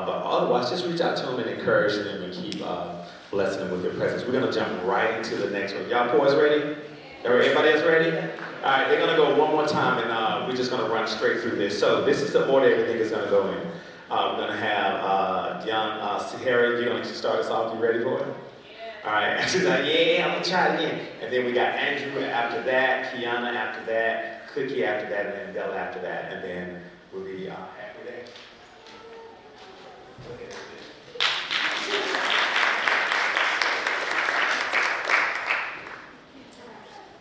But otherwise, just reach out to them and encourage them and keep blessing them with your presence. We're going to jump right into the next one. Y'all boys ready? Everybody else ready? All right, they're going to go one more time, and we're just going to run straight through this. So this is the order everything is going to go in. We're going to have young Harry, you're going to start us off. You ready for it? All right, she's like, yeah, I'm going to try it again. And then we got Andrew after that, Kiana after that, Cookie after that, and then Bella after that. And then we'll be halfway there.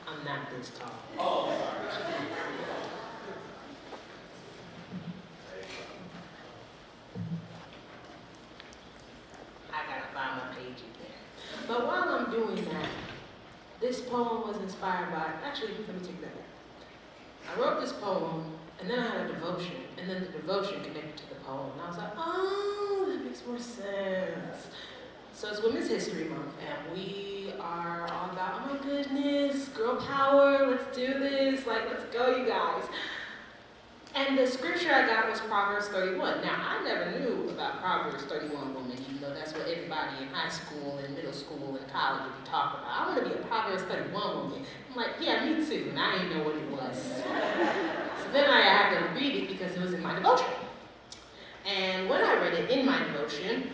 I'm not this tall. Oh, sorry. I gotta find my page again. But while I'm doing that, this poem was inspired by, actually, let me take that back. I wrote this poem, and then I had a devotion, and then the devotion connected to the poem. And I was like, oh, that makes more sense. So it's Women's History Month, and we are all about, oh my goodness, girl power, let's do this, like, let's go, you guys. And the scripture I got was Proverbs 31. Now, I never knew about Proverbs 31 women, even though that's what everybody in high school and middle school and college would be talking about. I want to be a Proverbs 31 woman. I'm like, yeah, me too, and I didn't know what it was. So then I had to read it because it was in my devotion. And when I read it in my devotion,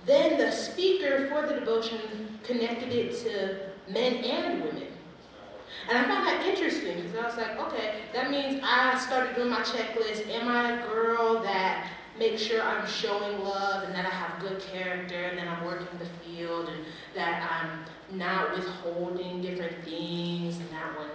then the speaker for the devotion connected it to men and women. And I found that interesting because I was like, okay, that means I started doing my checklist. Am I a girl that makes sure I'm showing love and that I have good character and that I'm working the field and that I'm not withholding different things and that one,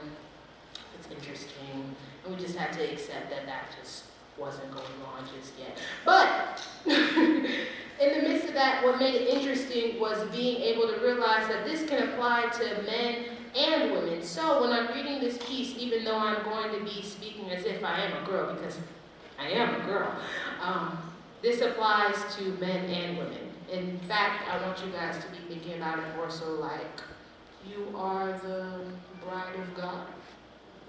it's interesting. And we just had to accept that that just wasn't going on just yet. But in the midst of that, what made it interesting was being able to realize that this can apply to men and women. So when I'm reading this piece, even though I'm going to be speaking as if I am a girl, because I am a girl, this applies to men and women. In fact, I want you guys to be thinking about it more so like, you are the bride of God.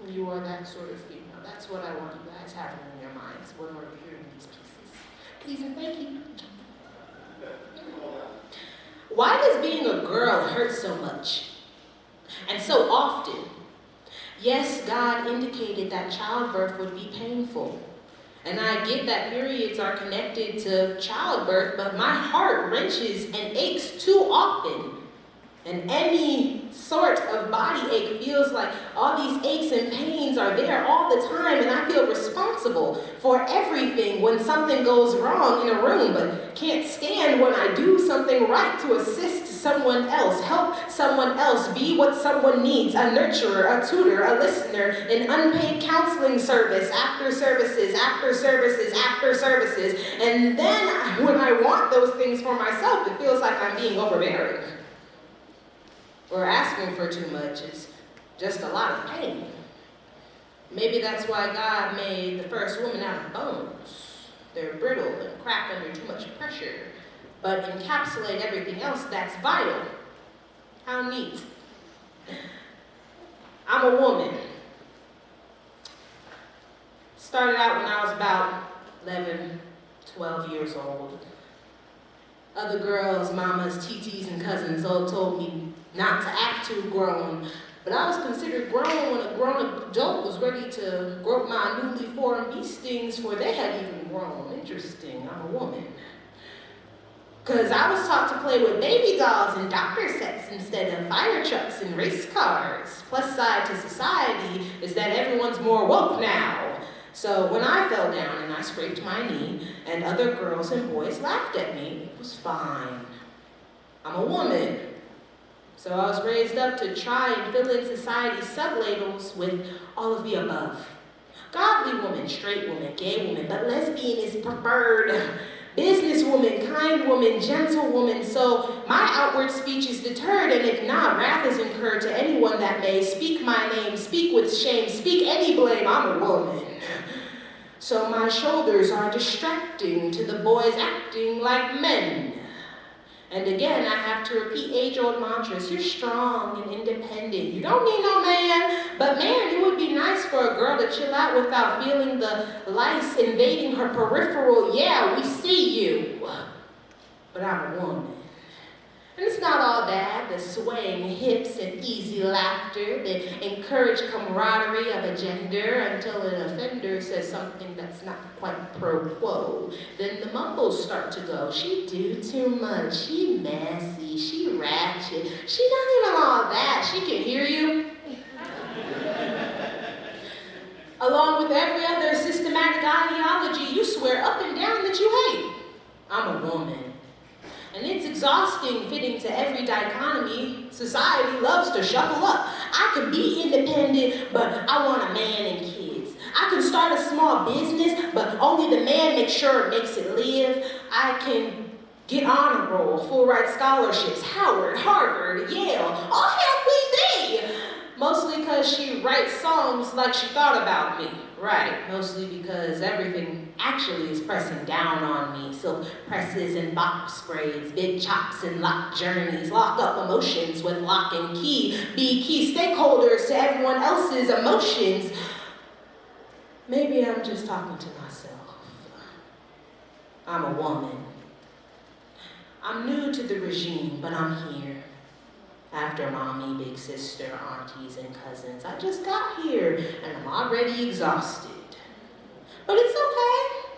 You are that sort of female. That's what I want you guys having in your minds when we're hearing these pieces. Please and thank you. Why does being a girl hurt so much? And so often? Yes, God indicated that childbirth would be painful. And I get that periods are connected to childbirth, but my heart wrenches and aches too often. And any sort of body ache feels like all these aches and pains are there all the time, and I feel responsible for everything when something goes wrong in a room, but can't stand when I do something right to assist someone else, help someone else, be what someone needs, a nurturer, a tutor, a listener, an unpaid counseling service, after services, after services, after services. And then when I want those things for myself, it feels like I'm being overbearing. Or asking for too much is just a lot of pain. Maybe that's why God made the first woman out of bones. They're brittle and crack under too much pressure, but encapsulate everything else that's vital. How neat. I'm a woman. Started out when I was about 11, 12 years old. Other girls, mamas, TTs, and cousins all told me not to act too grown, but I was considered grown when a grown adult was ready to grope my newly formed bee stings before they had even grown. Interesting, I'm a woman. Because I was taught to play with baby dolls and doctor sets instead of fire trucks and race cars. Plus side to society is that everyone's more woke now. So when I fell down and I scraped my knee and other girls and boys laughed at me, it was fine. I'm a woman. So I was raised up to try and fill in society's sublabels with all of the above. Godly woman, straight woman, gay woman, but lesbian is preferred. Businesswoman, kind woman, gentle woman. So my outward speech is deterred, and if not, wrath is incurred to anyone that may speak my name, speak with shame, speak any blame. I'm a woman. So my shoulders are distracting to the boys acting like men. And again, I have to repeat age-old mantras. You're strong and independent. You don't need no man. But man, it would be nice for a girl to chill out without feeling the lice invading her peripheral. Yeah, we see but I'm a woman. And it's not all bad, the swaying hips and easy laughter that encourage camaraderie of a gender until an offender says something that's not quite pro quo. Then the mumbles start to go, she do too much, she messy, she ratchet, she not even all that, she can hear you. Along with every other systematic ideology, you swear up and down that you hate. I'm a woman. And it's exhausting fitting to every dichotomy. Society loves to shuffle up. I can be independent, but I want a man and kids. I can start a small business, but only the man makes sure it makes it live. I can get honor roll, full ride scholarships, Howard, Harvard, Yale, all hell queen bee. Mostly because she writes songs like she thought about me. Right, mostly because everything actually is pressing down on me. Silk presses and box braids, big chops and lock journeys, lock up emotions with lock and key, be key stakeholders to everyone else's emotions. Maybe I'm just talking to myself. I'm a woman. I'm new to the regime, but I'm here. After mommy, big sister, aunties, and cousins, I just got here, and I'm already exhausted. But it's okay,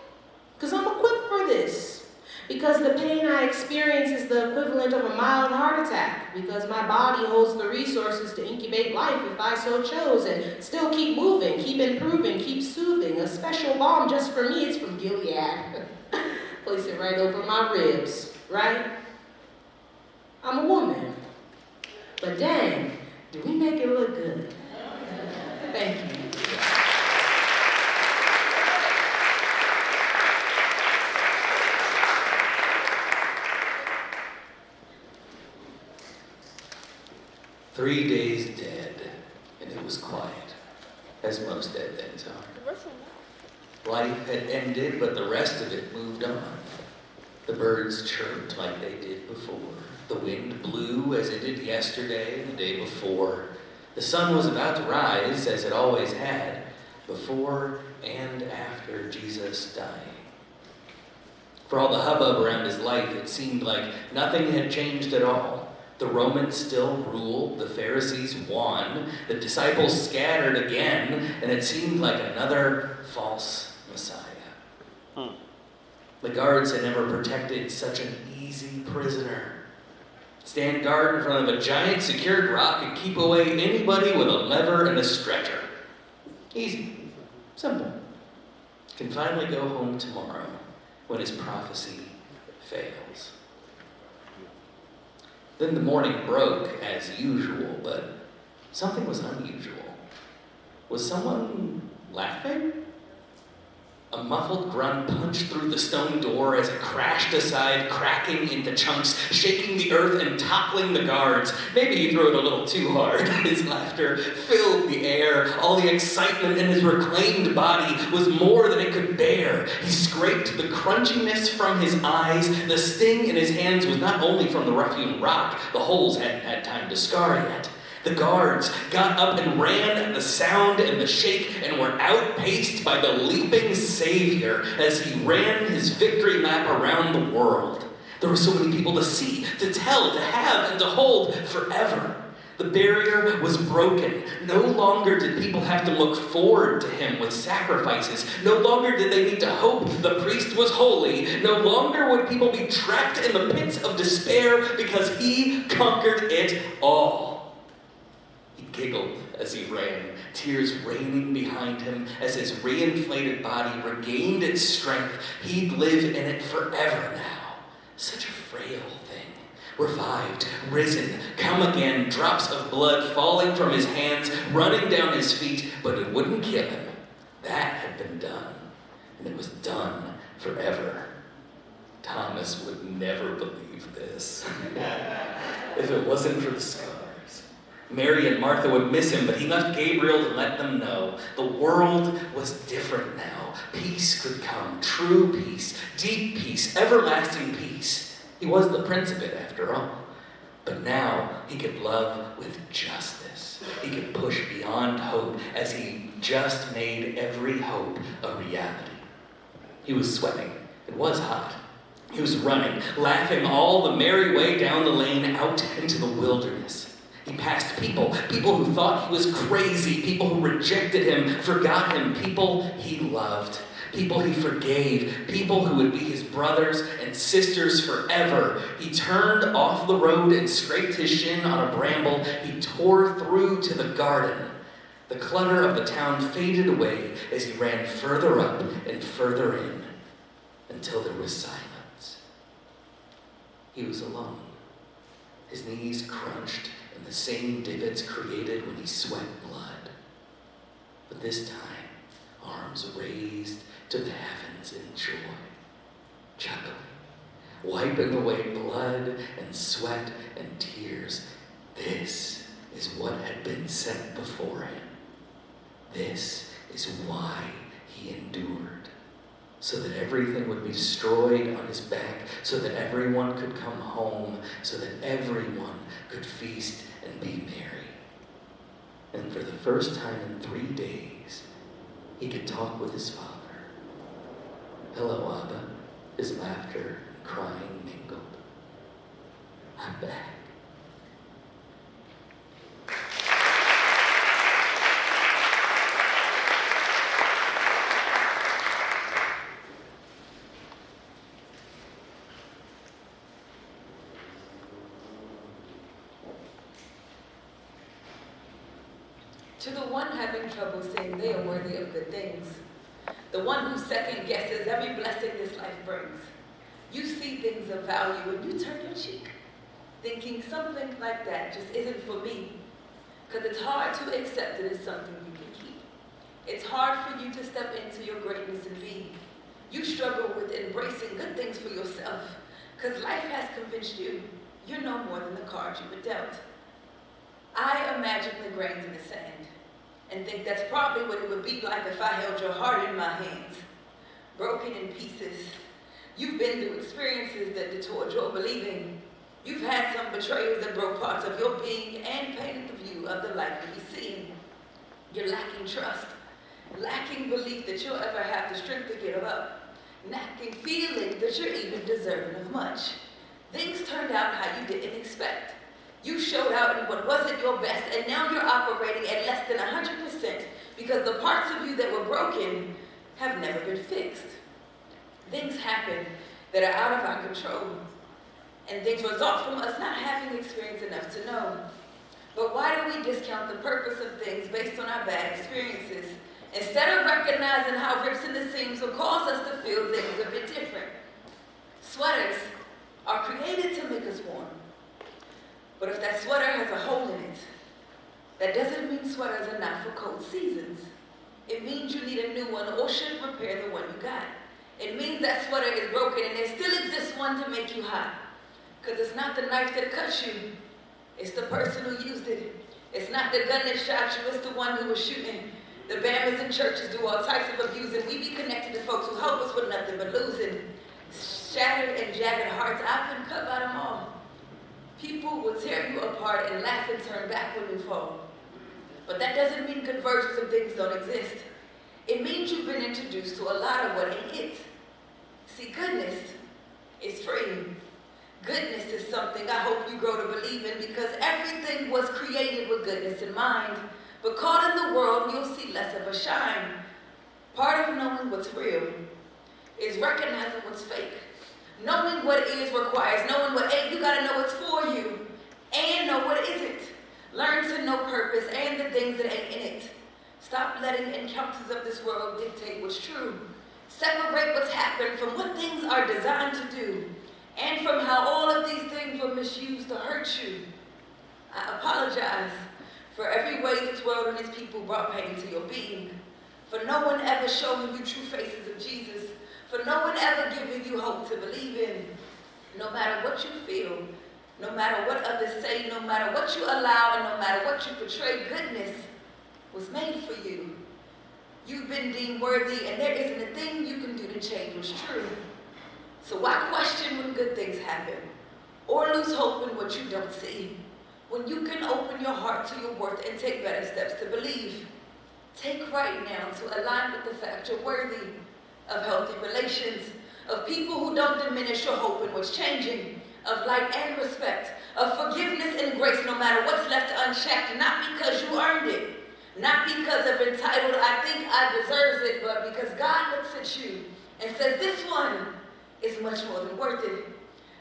because I'm equipped for this. Because the pain I experience is the equivalent of a mild heart attack. Because my body holds the resources to incubate life if I so chose, and still keep moving, keep improving, keep soothing. A special balm just for me, it's from Gilead. Place it right over my ribs, right? I'm a woman. But dang, do we make it look good? Thank you. 3 days dead, and it was quiet, as most dead things are. Life had ended, but the rest of it moved on. The birds chirped like they did before. The wind blew as it did yesterday and the day before. The sun was about to rise, as it always had, before and after Jesus dying. For all the hubbub around his life, it seemed like nothing had changed at all. The Romans still ruled, the Pharisees won, the disciples scattered again, and it seemed like another false Messiah. The guards had never protected such an easy prisoner. Stand guard in front of a giant secured rock and keep away anybody with a lever and a stretcher. Easy. Simple. Can finally go home tomorrow when his prophecy fails. Then the morning broke as usual, but something was unusual. Was someone laughing? A muffled grunt punched through the stone door as it crashed aside, cracking into chunks, shaking the earth and toppling the guards. Maybe he threw it a little too hard. His laughter filled the air. All the excitement in his reclaimed body was more than it could bear. He scraped the crunchiness from his eyes. The sting in his hands was not only from the rough-hewn rock. The holes hadn't had time to scar yet. The guards got up and ran at the sound and the shake and were outpaced by the leaping Savior as he ran his victory lap around the world. There were so many people to see, to tell, to have, and to hold forever. The barrier was broken. No longer did people have to look forward to him with sacrifices. No longer did they need to hope the priest was holy. No longer would people be trapped in the pits of despair because he conquered it all. He giggled as he ran, tears raining behind him as his reinflated body regained its strength. He'd live in it forever now. Such a frail thing. Revived, risen, come again, drops of blood falling from his hands, running down his feet, but it wouldn't kill him. That had been done, and it was done forever. Thomas would never believe this. If it wasn't for the scars. Mary and Martha would miss him, but he left Gabriel to let them know. The world was different now. Peace could come, true peace, deep peace, everlasting peace. He was the prince of it, after all. But now he could love with justice. He could push beyond hope as he just made every hope a reality. He was sweating. It was hot. He was running, laughing all the merry way down the lane out into the wilderness. He passed people who thought he was crazy, people who rejected him, forgot him, people he loved, people he forgave, people who would be his brothers and sisters forever. He turned off the road and scraped his shin on a bramble. He tore through to the garden. The clutter of the town faded away as he ran further up and further in until there was silence. He was alone. His knees crunched in the same divots created when he sweat blood. But this time, arms raised to the heavens in joy, chuckling, wiping away blood and sweat and tears. This is what had been set before him. This is why he endured, so that everything would be destroyed on his back, so that everyone could come home, so that everyone could feast and be merry. And for the first time in 3 days, he could talk with his father. Hello, Abba, his laughter and crying mingled. I'm back. To the one having trouble saying they are worthy of good things, the one who second guesses every blessing this life brings, you see things of value and you turn your cheek, thinking something like that just isn't for me, because it's hard to accept it as something you can keep. It's hard for you to step into your greatness and be. You struggle with embracing good things for yourself, because life has convinced you you're no more than the cards you were dealt. I imagine the grains in the sand and think that's probably what it would be like if I held your heart in my hands, broken in pieces. You've been through experiences that detoured your believing. You've had some betrayals that broke parts of your being and painted the view of the life you'll be seeing. You're lacking trust, lacking belief that you'll ever have the strength to get up, lacking feeling that you're even deserving of much. Things turned out how you didn't expect. You showed out in what wasn't your best, and now you're operating at less than 100% because the parts of you that were broken have never been fixed. Things happen that are out of our control, and things result from us not having experience enough to know. But why do we discount the purpose of things based on our bad experiences, instead of recognizing how rips in the seams will cause us to feel things a bit different? Sweaters are created to make us warm. But if that sweater has a hole in it, that doesn't mean sweaters are not for cold seasons. It means you need a new one or should repair the one you got. It means that sweater is broken and there still exists one to make you hot. Because it's not the knife that cuts you, it's the person who used it. It's not the gun that shot you, it's the one who was shooting. The Bama's and churches do all types of abusing. We be connected to folks who help us with nothing but losing. Shattered and jagged hearts, I've been cut by them all. People will tear you apart and laugh and turn back when you fall. But that doesn't mean conversions of things don't exist. It means you've been introduced to a lot of what ain't it. See, goodness is free. Goodness is something I hope you grow to believe in, because everything was created with goodness in mind. But caught in the world, you'll see less of a shine. Part of knowing what's real is recognizing what's fake. Knowing what is requires knowing what ain't. You gotta know what's for you and know what isn't. Learn to know purpose and the things that ain't in it. Stop letting encounters of this world dictate what's true. Separate what's happened from what things are designed to do, and from how all of these things were misused to hurt you. I apologize for every way this world and its people brought pain to your being, for no one ever showing you true faces of Jesus, for no one ever giving you hope to believe in. No matter what you feel, no matter what others say, no matter what you allow, and no matter what you portray, goodness was made for you. You've been deemed worthy, and there isn't a thing you can do to change what's true. So why question when good things happen? Or lose hope in what you don't see, when you can open your heart to your worth and take better steps to believe? Take right now to align with the fact you're worthy of healthy relations, of people who don't diminish your hope in what's changing, of light and respect, of forgiveness and grace no matter what's left unchecked, not because you earned it, not because of entitled, I think I deserve it, but because God looks at you and says, this one is much more than worth it.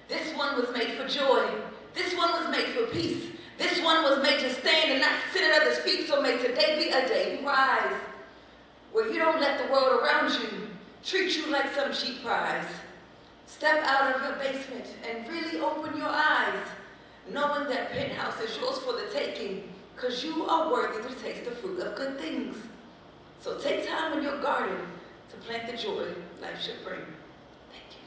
This one was made for joy. This one was made for peace. This one was made to stand and not sit at others' feet, so may today be a day you rise, where you don't let the world around you treat you like some cheap prize. Step out of your basement and really open your eyes, knowing that penthouse is yours for the taking, because you are worthy to taste the fruit of good things. So take time in your garden to plant the joy life should bring. Thank you.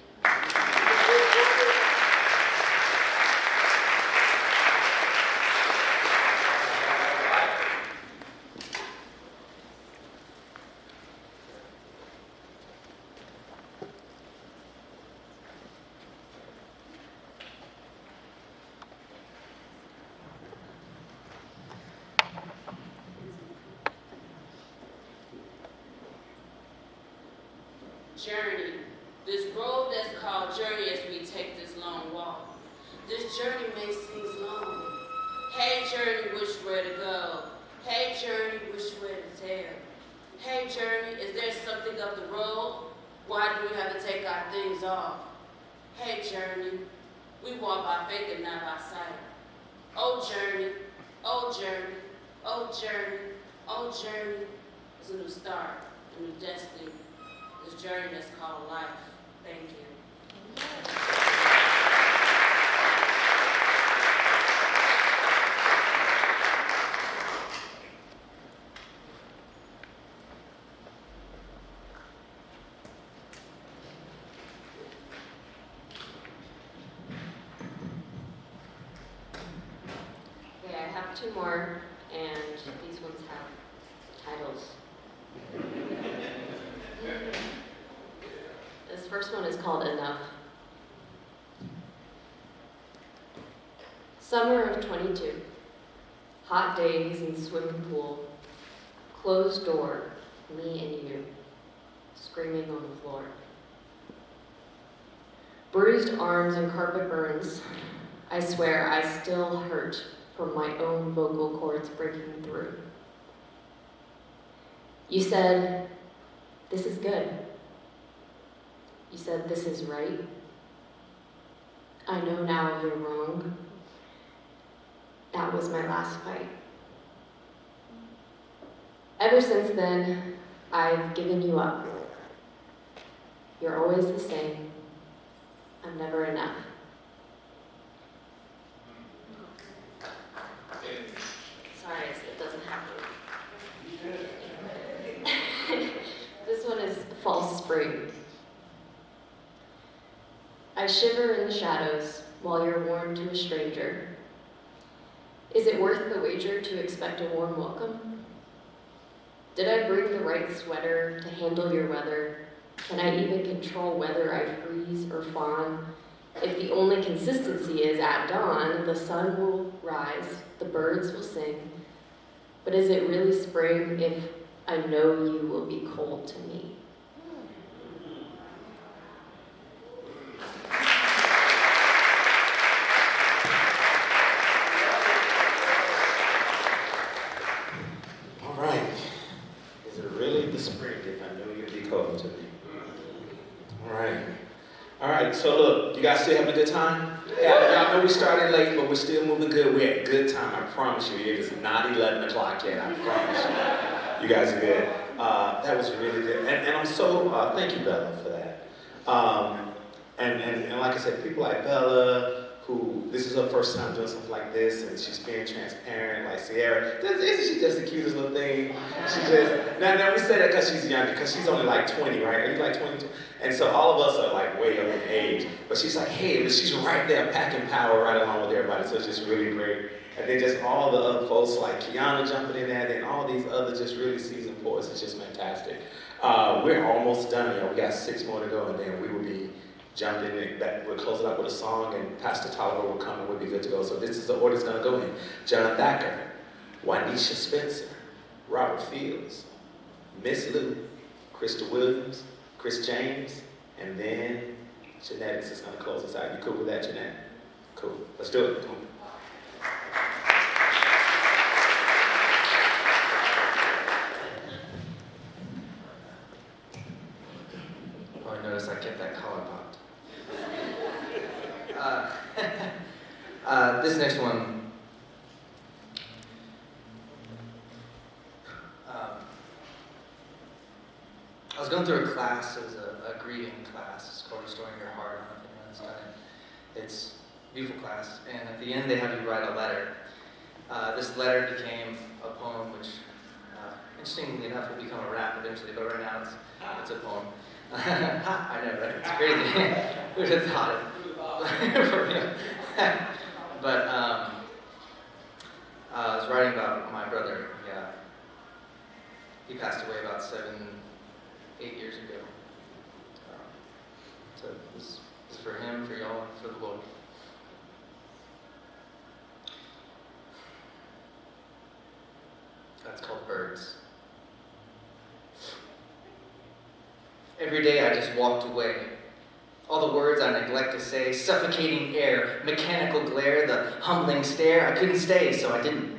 Journey, this road that's called journey as we take this long walk. This journey may seem long. Hey journey, which way to go? Hey journey, which way to tell? Hey journey, is there something up the road? Why do we have to take our things off? Hey journey, we walk by faith and not by sight. Oh journey, oh journey, oh journey, oh journey. It's a new start, a new destiny. This journey that's called life. Thank you. Okay, I have two more, and these ones have titles. This first one is called Enough. Summer of 22. Hot days in swimming pool. Closed door, me and you, screaming on the floor. Bruised arms and carpet burns. I swear I still hurt from my own vocal cords breaking through. You said, this is good. You said, this is right. I know now you're wrong. That was my last fight. Ever since then, I've given you up. You're always the same. I'm never enough. Sorry, it doesn't happen. This one is False Spring. I shiver in the shadows while you're warm to a stranger. Is it worth the wager to expect a warm welcome? Did I bring the right sweater to handle your weather? Can I even control whether I freeze or fawn? If the only consistency is at dawn, the sun will rise, the birds will sing. But is it really spring if I know you will be cold to me? All right. Is it really the spring if I know you'll be cold to me? All right. All right, so look, you guys still having a good time? Yeah, y'all know we started late, but we're still moving good. We had a good time, I promise you. It is not 11 o'clock yet, I promise you. You guys are good. That was really good. And I'm so, thank you, Bella, for that. And like I said, people like Bella, who, this is her first time doing something like this, and she's being transparent, like Sierra. Isn't she just the cutest little thing? She just, now we say that because she's young, because she's only like 20, right? Are you like 22? And so all of us are like way up in age. But she's like, hey, but she's right there packing power right along with everybody, so it's just really great. And then just all the other folks like Kiana jumping in there, and all these other just really seasoned poets, it's just fantastic. We're almost done, y'all. We got 6 more to go, and then we will be jumped in it back. We'll close it up with a song, and Pastor Tolliver will come and we'll be good to go. So this is the order it's going to go in. John Thacker, Juanisha Spencer, Robert Fields, Miss Lou, Krista Williams, Chris James, and then Jeanette is just going to close us out. You cool with that, Jeanette? Cool. Let's do it. Come on. Oh, I noticed I kept that collar popped. This next one, I was going through a class, it was a grieving class. It's called Restoring Your Heart. I don't know if anyone's done it. It's a beautiful class, and at the end they have you write a letter. This letter became a poem, which, interestingly enough, will become a rap eventually, but right now it's a poem. I know, right? It's crazy. Who would have thought it? For real. But I was writing about my brother. Yeah, he passed away about 8 years ago. So this is for him, for y'all, for the Lord. That's called Birds. Every day I just walked away. All the words I neglect to say, suffocating air, mechanical glare, the humbling stare. I couldn't stay, so I didn't.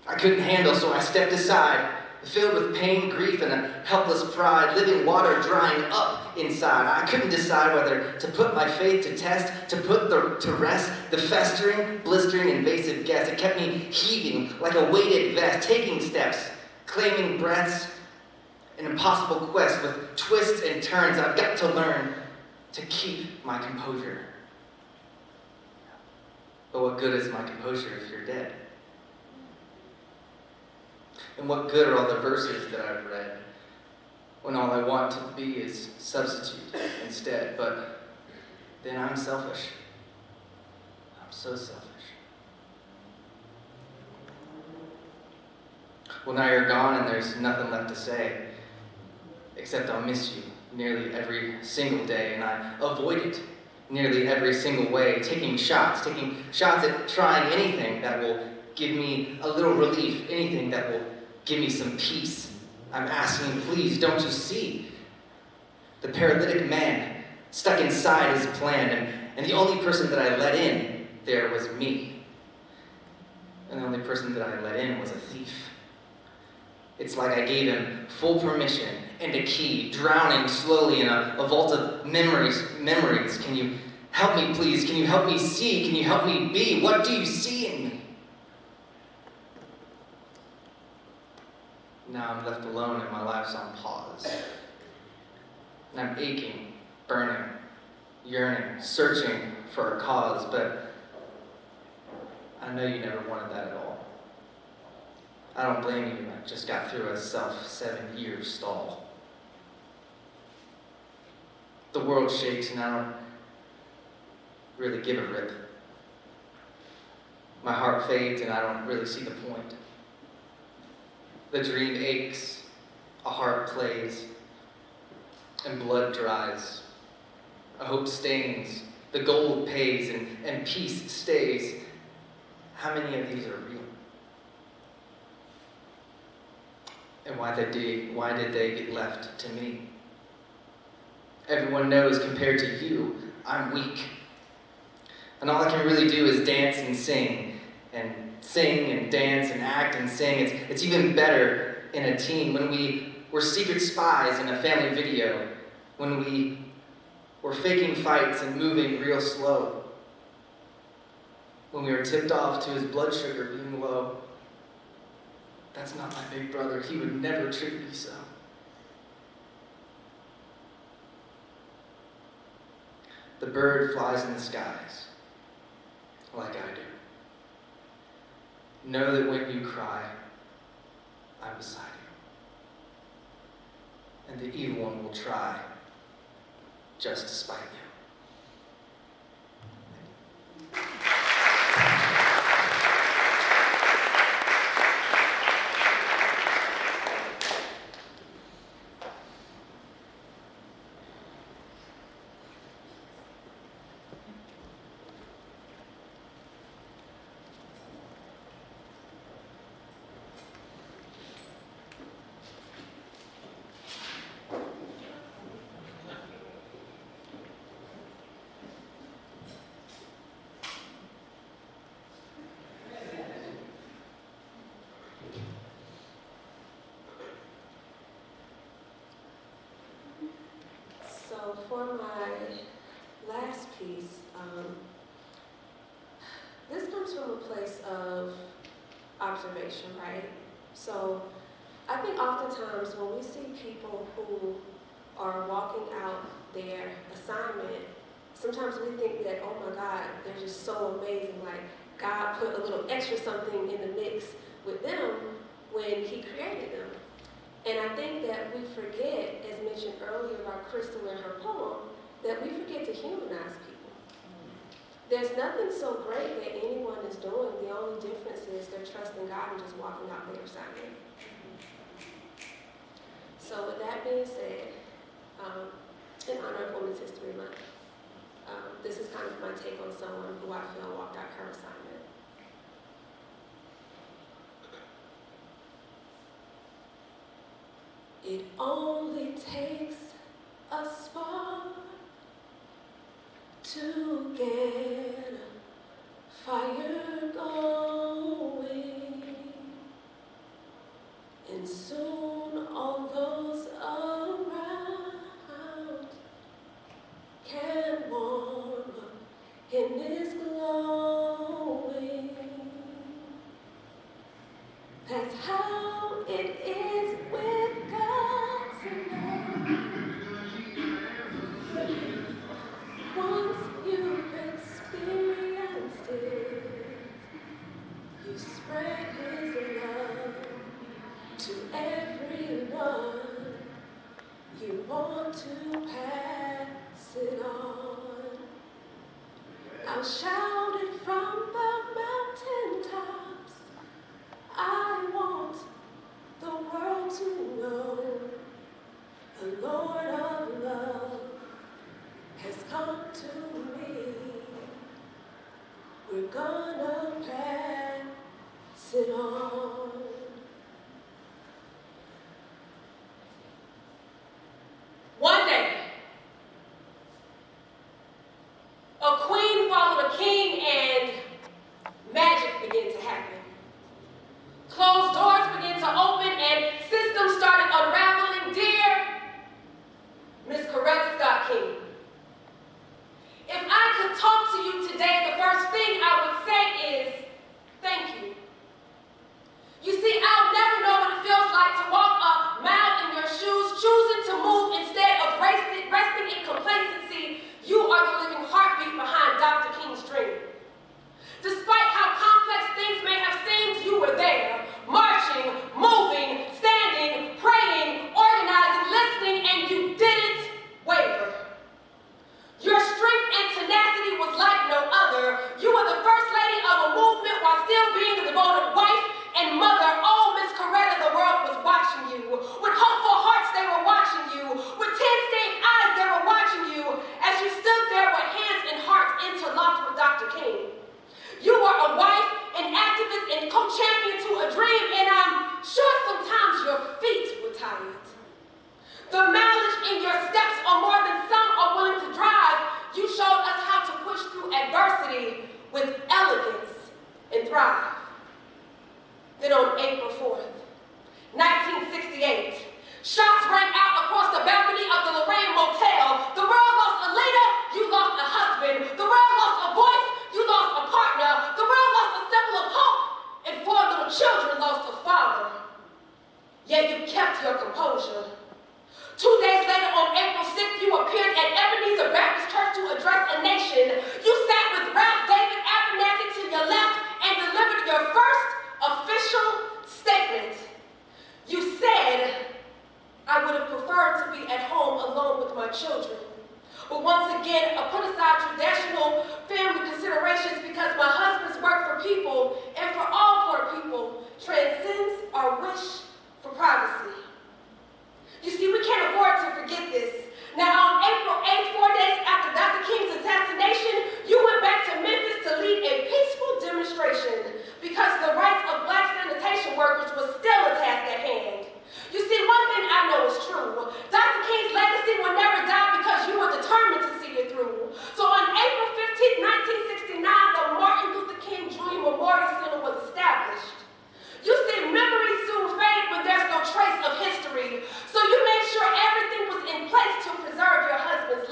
I couldn't handle, so I stepped aside, filled with pain, grief, and a helpless pride, living water drying up inside. I couldn't decide whether to put my faith to test, to put to rest the festering, blistering, invasive guess. It kept me heaving like a weighted vest, taking steps, claiming breaths, an impossible quest with twists and turns. I've got to learn to keep my composure. But what good is my composure if you're dead? And what good are all the verses that I've read when all I want to be is substitute instead? But then I'm selfish. I'm so selfish. Well, now you're gone and there's nothing left to say, except I'll miss you nearly every single day, and I avoid it nearly every single way, taking shots at trying anything that will give me a little relief, anything that will give me some peace. I'm asking, please, don't you see? The paralytic man stuck inside his plan, and the only person that I let in there was me. And the only person that I let in was a thief. It's like I gave him full permission and a key, drowning slowly in a vault of memories. Can you help me, please? Can you help me see? Can you help me be? What do you see in me? Now I'm left alone and my life's on pause. And I'm aching, burning, yearning, searching for a cause, but I know you never wanted that at all. I don't blame you, I just got through a 7-year stall. The world shakes and I don't really give a rip. My heart fades and I don't really see the point. The dream aches, a heart plays, and blood dries. A hope stains, the gold pays, and peace stays. How many of these are real? And why did they get left to me? Everyone knows compared to you, I'm weak. And all I can really do is dance and sing and dance and act and sing. It's even better in a team when we were secret spies in a family video, when we were faking fights and moving real slow, when we were tipped off to his blood sugar being low. That's not my big brother. He would never treat me so. The bird flies in the skies, like I do. Know that when you cry, I'm beside you. And the evil one will try just to spite you. So for my last piece, this comes from a place of observation, right? So I think oftentimes when we see people who are walking out their assignment, sometimes we think that, oh my God, they're just so amazing, like God put a little extra something in the mix with them when He created them. And I think that we forget, as mentioned earlier by Crystal in her poem, that we forget to humanize people. There's nothing so great that anyone is doing. The only difference is they're trusting God and just walking out their assignment. So with that being said, in honor of Women's History Month, this is kind of my take on someone who I feel walked out her assignment. It only takes a spark to get a fire going, and soon all those around can warm up in His glowing. That's how it is with God's love. Once you've experienced it, you spread His love to everyone. You want to pass it on. I'll shout it from the mountaintops. I want the world to know the Lord of love has come to me. We're gonna pass it on. One day, a queen followed a king and magic began to happen. Closed doors began to open and systems started unraveling. Dear Miss Coretta Scott King, if I could talk to you today, the first thing I would say is thank you. You see, I'll never know what it feels like to walk a mile in your shoes, choosing to move instead of resting in complacency. You are the living heartbeat behind Dr. King's dream. Despite how complex things may have seemed, you were there, marching, moving, standing, praying, organizing, listening, and you didn't waver. Your strength and tenacity was like no other. You were the first lady of a movement while still being a devoted wife and mother. Oh, Miss Coretta, the world was watching you. With hopeful hearts, they were watching you. With tear-stained eyes, they were watching you as you stood there with hands and hearts interlocked with Dr. King. You were a wife, an activist, and co-champion to a dream, and I'm sure sometimes your feet were tired. The mileage in your steps are more than some are willing to drive. You showed us how to push through adversity with elegance and thrive. Then on April 4th, 1968, shots rang out across the balcony of the Lorraine Motel. The world lost a leader, you lost a husband. The world lost a voice, you lost a partner. The world lost a symbol of hope, and 4 little children lost a father. Yet you kept your composure. 2 days later, on April 6th, you appeared at Ebenezer Baptist Church to address a nation. You sat with Ralph David Abernathy to your left and delivered your first official statement. You said, I would have preferred to be at home alone with my children. But once again, I put aside traditional family considerations because my husband's work for people and for all poor people transcends our wish for privacy. You see, we can't afford to forget this. Now, on April 8th, 4 days after Dr. King's assassination, you went back to Memphis to lead a peaceful demonstration because the rights of Black sanitation workers was still a task at hand. You see, one thing I know is true. Dr. King's legacy will never die because you were determined to see it through. So on April 15th, 1969, the Martin Luther King Jr. Memorial Center was established. You see, memories soon fade when there's no trace of history. So you made sure everything was in place to preserve your husband's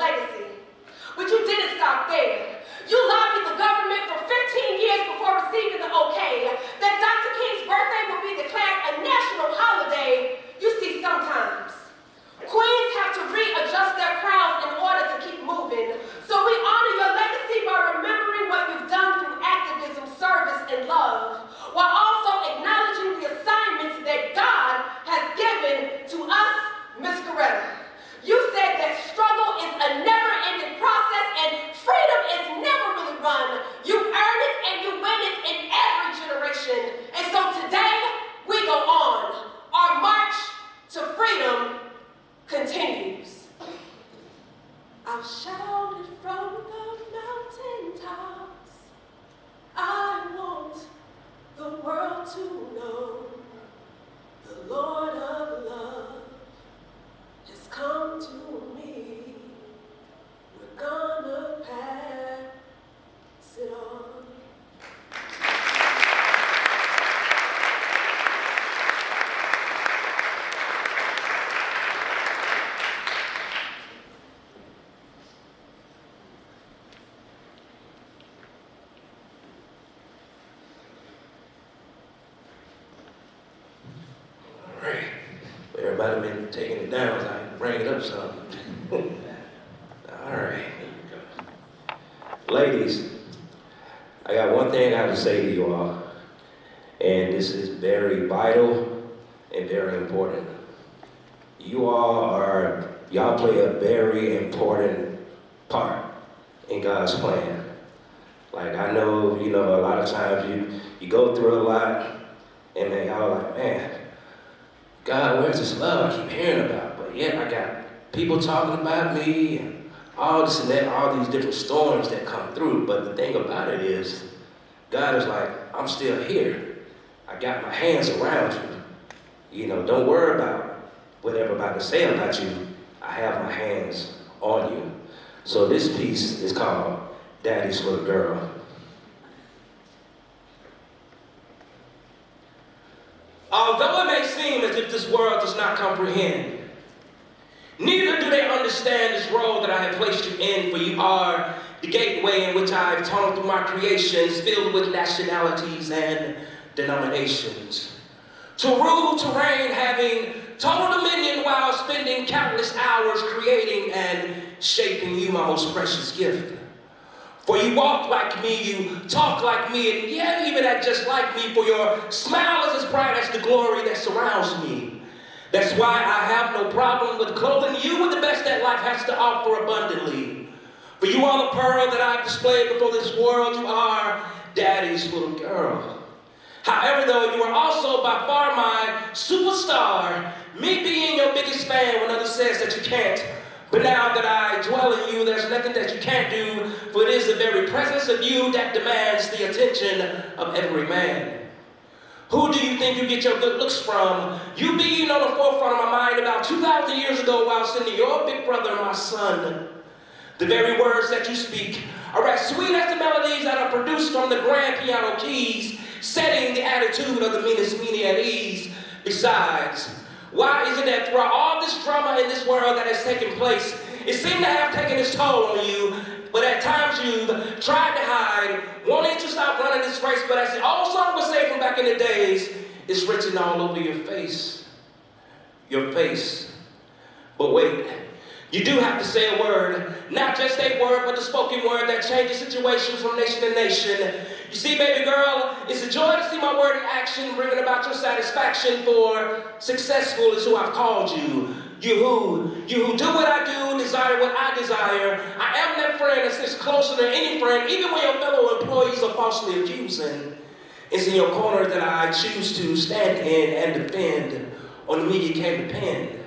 shouted from the mountaintops, I want the world to know the Lord of love has come to me. We're gonna pass it on. All right. Everybody been taking it down, so I can bring it up some. All right. Ladies, I got one thing I have to say to you all, and this is very vital and very important. Y'all play a very important part in God's plan. Like, I know, a lot of times you go through a lot, and then y'all like, man, God, where's this love I keep hearing about? But yet I got people talking about me and all this and that, all these different storms that come through. But the thing about it is, God is like, I'm still here. I got my hands around you. Don't worry about what everybody say about you. I have my hands on you. So this piece is called Daddy's Little Girl. Although it may seem as if this world does not comprehend, neither do they understand this role that I have placed you in, for you are the gateway in which I have tunneled through my creations, filled with nationalities and denominations. To rule, to reign, having total dominion while spending countless hours creating and shaping you, my most precious gift. For you walk like me, you talk like me, and yet even act just like me, for your smile is as bright as the glory that surrounds me. That's why I have no problem with clothing you with the best that life has to offer abundantly. For you are the pearl that I've displayed before this world. You are Daddy's little girl. However, though, you are also by far my superstar, me being your biggest fan when others says that you can't. But now that I dwell in you, there's nothing that you can't do, for it is the very presence of you that demands the attention of every man. Who do you think you get your good looks from? You being on the forefront of my mind about 2,000 years ago while sending your big brother, my son. The very words that you speak are as sweet as the melodies that are produced from the grand piano keys, setting the attitude of the meanest meanie at ease. Besides, why is it that throughout all this drama in this world that has taken place, it seemed to have taken its toll on you, but at times you've tried to hide, wanting to stop running this race, but as the old song would say from back in the days, it's written all over your face. Your face. But wait, you do have to say a word, not just a word, but the spoken word that changes situations from nation to nation. You see, baby girl, it's a joy to see my word in action, bringing about your satisfaction, for successful is who I've called you. You who do what I do, desire what I desire. I am that friend that sits closer than any friend, even when your fellow employees are falsely accusing. It's in your corner that I choose to stand in and defend. On me you can depend.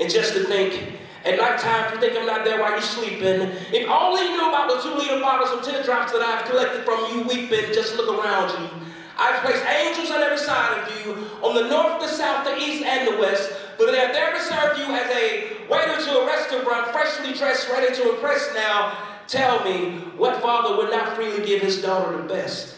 And just to think, at nighttime, you think I'm not there while you're sleeping. If only you knew about the 2-liter bottles of teardrops that I've collected from you weeping, just look around you. I've placed angels on every side of you, on the north, the south, the east, and the west, but they're there to serve you as a waiter to a restaurant, freshly dressed, ready to impress. Now, tell me, what father would not freely give his daughter the best?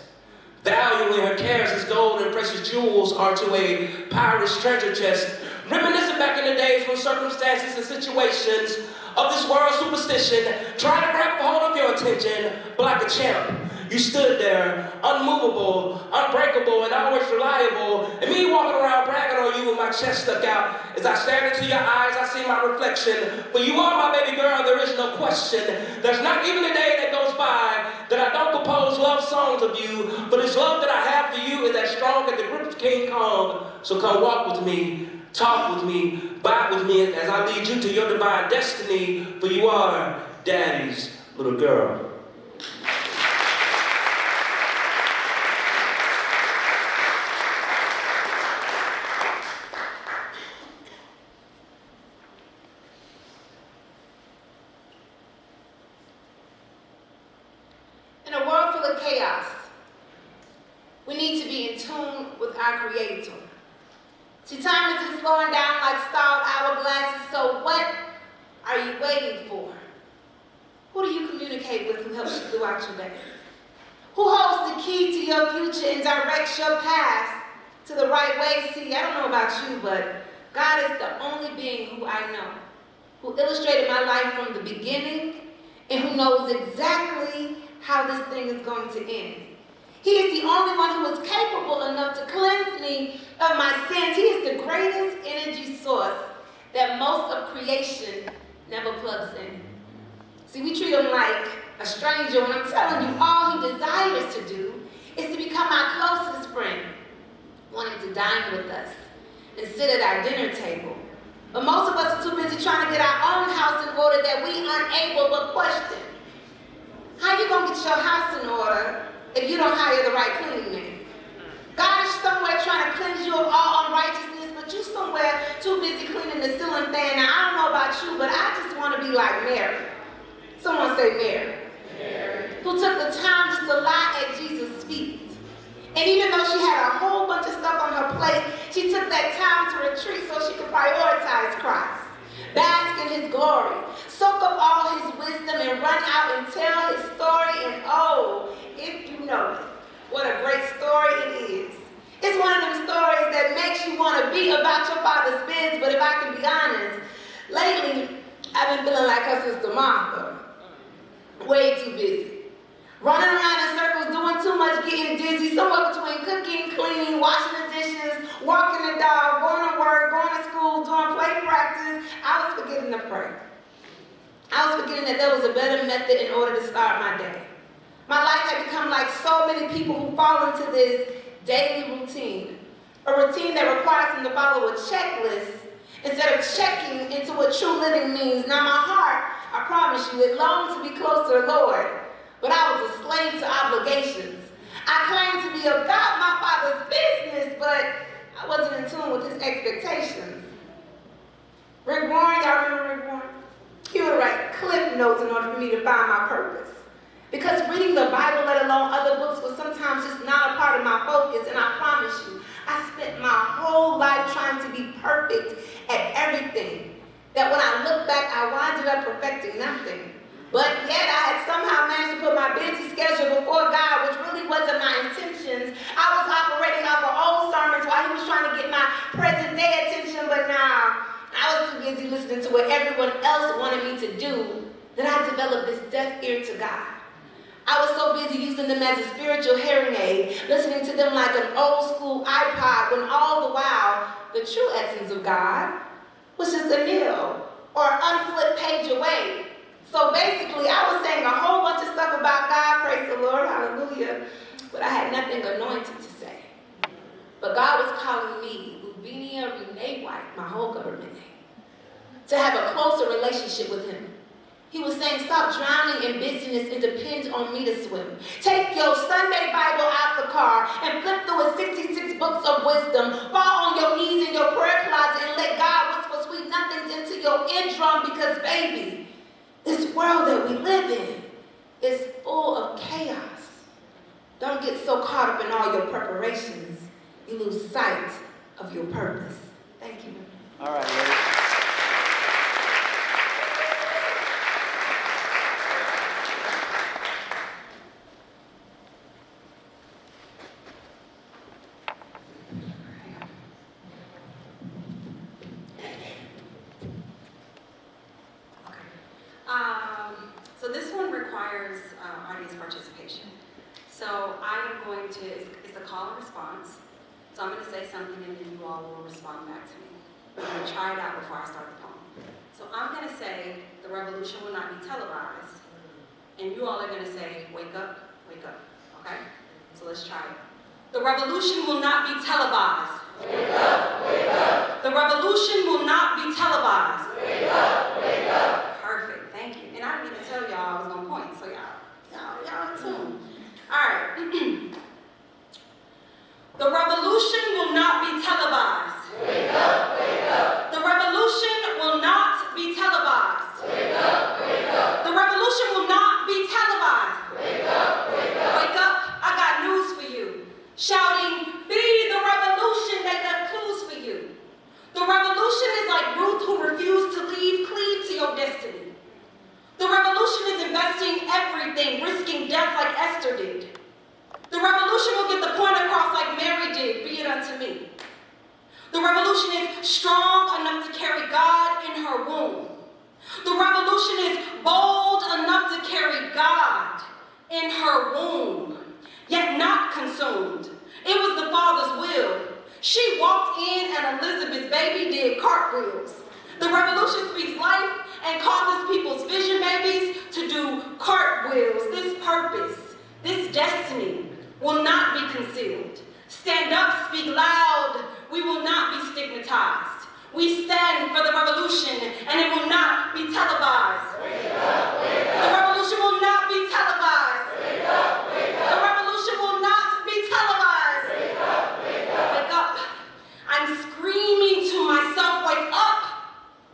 Valuing her cares as gold and precious jewels are to a pirate's treasure chest. Reminiscing back in the days when circumstances and situations of this world's superstition try to grab a hold of your attention, but like a champ, you stood there, unmovable, unbreakable, and always reliable, and me walking around bragging on you with my chest stuck out. As I stare into your eyes, I see my reflection. For you are my baby girl, there is no question. There's not even a day that goes by that I don't compose love songs of you, but this love that I have for you is as strong as the grip of King Kong. So come walk with me, talk with me, vibe with me as I lead you to your divine destiny, for you are Daddy's little girl. We need to be in tune with our Creator. See, time isn't slowing down like stalled hourglasses, so what are you waiting for? Who do you communicate with who helps you throughout your day? Who holds the key to your future and directs your path to the right way? See, I don't know about you, but God is the only being who I know, who illustrated my life from the beginning and who knows exactly how this thing is going to end. He is the only one who is capable enough to cleanse me of my sins. He is the greatest energy source that most of creation never plugs in. See, we treat him like a stranger when I'm telling you all he desires to do is to become our closest friend, wanting to dine with us and sit at our dinner table. But most of us are too busy trying to get our own house in order that we unable but question. How you gonna get your house in order if you don't hire the right cleaning man? God is somewhere trying to cleanse you of all unrighteousness, but you somewhere too busy cleaning the ceiling fan. Now, I don't know about you, but I just want to be like Mary. Someone say Mary. Mary. Who took the time just to lie at Jesus' feet. And even though she had a whole bunch of stuff on her plate, she took that time to retreat so she could prioritize Christ, bask in his glory, soak up all his wisdom, and run out and tell his story. And oh, if you know it, what a great story it is. It's one of them stories that makes you want to be about your father's biz, but if I can be honest, lately I've been feeling like her sister Martha. Way too busy. Running around in circles, doing too much, getting dizzy, somewhere between cooking, cleaning, washing the dishes, walking the dog, going to work, going to school, doing play practice. I was forgetting to pray. I was forgetting that there was a better method in order to start my day. My life had become like so many people who fall into this daily routine, a routine that requires them to follow a checklist instead of checking into what true living means. Now my heart, I promise you, it longed to be close to the Lord, but I was a slave to obligations. I claimed to be about my father's business, but I wasn't in tune with his expectations. Rick Warren, y'all remember Rick Warren? He would write cliff notes in order for me to find my purpose. Because reading the Bible, let alone other books, was sometimes just not a part of my focus, and I promise you, I spent my whole life trying to be perfect at everything, that when I look back, I winded up perfecting nothing. But yet I had somehow managed to put my busy schedule before God, which really wasn't my intentions. I was operating off of old sermons while he was trying to get my present day attention, but now I was too busy listening to what everyone else wanted me to do that I developed this deaf ear to God. I was so busy using them as a spiritual hearing aid, listening to them like an old school iPod, when all the while, the true essence of God was just a nil or unflipped page away. So basically, I was saying a whole bunch of stuff about God, praise the Lord, hallelujah, but I had nothing anointed to say. But God was calling me, Luvinia Renee White, my whole government name, to have a closer relationship with him. He was saying, stop drowning in business and depend on me to swim. Take your Sunday Bible out the car and flip through its 66 books of wisdom. Fall on your knees in your prayer closet and let God whisper sweet nothings into your eardrum, because, baby, this world that we live in is full of chaos. Don't get so caught up in all your preparations, you lose sight of your purpose. Thank you. All right, ladies. So this one requires audience participation. So I am going to, it's a call and response. So I'm going to say something and then you all will respond back to me. We're going to try it out before I start the poem. So I'm going to say, the revolution will not be televised. And you all are going to say, wake up, okay? So let's try it. The revolution will not be televised. Wake up, wake up. The revolution will not be televised. Wake up, wake up. Perfect, thank you. And I didn't even tell y'all I was gonna point, so y'all in tune. All right. The revolution will not be televised. Wake up, wake up. The revolution will not be televised. Wake up, wake up. The revolution will not be televised. Wake up, wake up. Wake up, I got news for you. Shall everything, risking death like Esther did. The revolution will get the point across like Mary did, be it unto me. The revolution is strong enough to carry God in her womb. The revolution is bold enough to carry God in her womb, yet not consumed. It was the Father's will. She walked in and Elizabeth's baby did cartwheels. The revolution speaks life and causes people's vision babies to do cartwheels. This purpose, this destiny will not be concealed. Stand up, speak loud. We will not be stigmatized. We stand for the revolution and it will not be televised. Wake up, wake up. The revolution will not be televised. Wake up, wake up. The revolution will not be televised. Wake up, wake up. Wake up. I'm screaming to myself, wake up.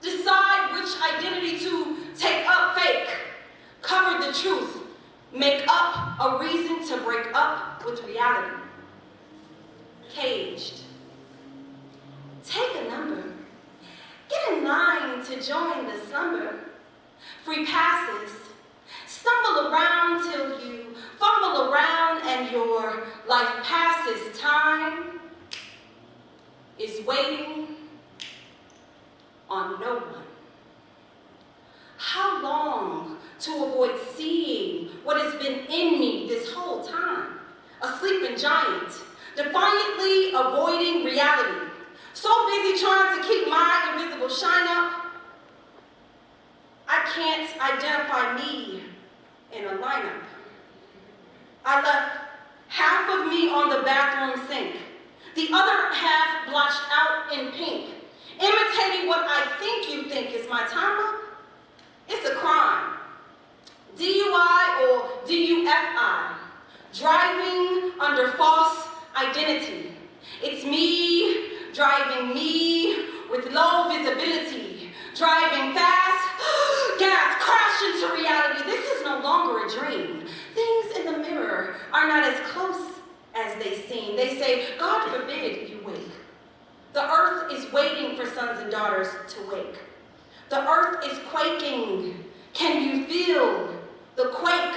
Decide which identity to take up, fake. Cover the truth. Make up a reason to break up with reality. Caged. Take a number. Get in line to join the slumber. Free passes. Stumble around till you fumble around and your life passes. Time is waiting on no one. How long to avoid seeing what has been in me this whole time? A sleeping giant, defiantly avoiding reality. So busy trying to keep my invisible shine up, I can't identify me in a lineup. I left half of me on the bathroom sink, the other half blotched out in pink, imitating what I think you think is my time up. It's a crime. DUI or DUFI, driving under false identity. It's me driving me with low visibility, driving fast, gas, crash into reality. This is no longer a dream. Things in the mirror are not as close as they seem. They say, God forbid you wake. The earth is waiting for sons and daughters to wake. The earth is quaking. Can you feel the quake?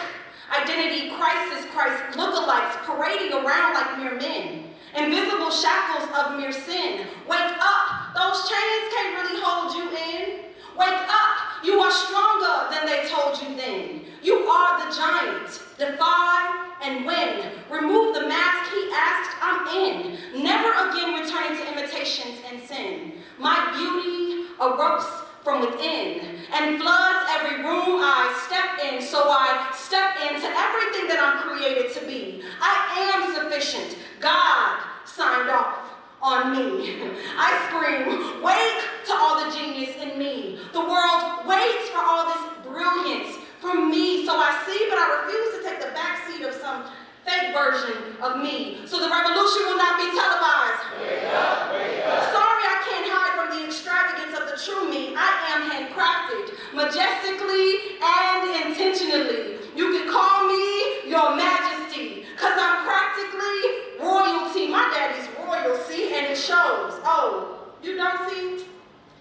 Identity crisis, Christ lookalikes parading around like mere men. Invisible shackles of mere sin. Wake up, those chains can't really hold you in. Wake up, you are stronger than they told you then. You are the giant, defy and win. Remove the mask he asked, I'm in. Never again returning to imitations and sin. My beauty erupts from within and floods every room I step in, so I step into everything that I'm created to be. I am sufficient. God signed off on me. I scream, wake to all the genius in me. The world waits for all this brilliance from me, so I see, but I refuse to take the backseat of some fake version of me. So the revolution will not be televised. Wake up, wake up. Sorry, I can't hide from the extravagance of the true me. I am handcrafted, majestically and intentionally. You can call me your majesty, because I'm practically royalty. My daddy's royal, see, and it shows. Oh, you don't see?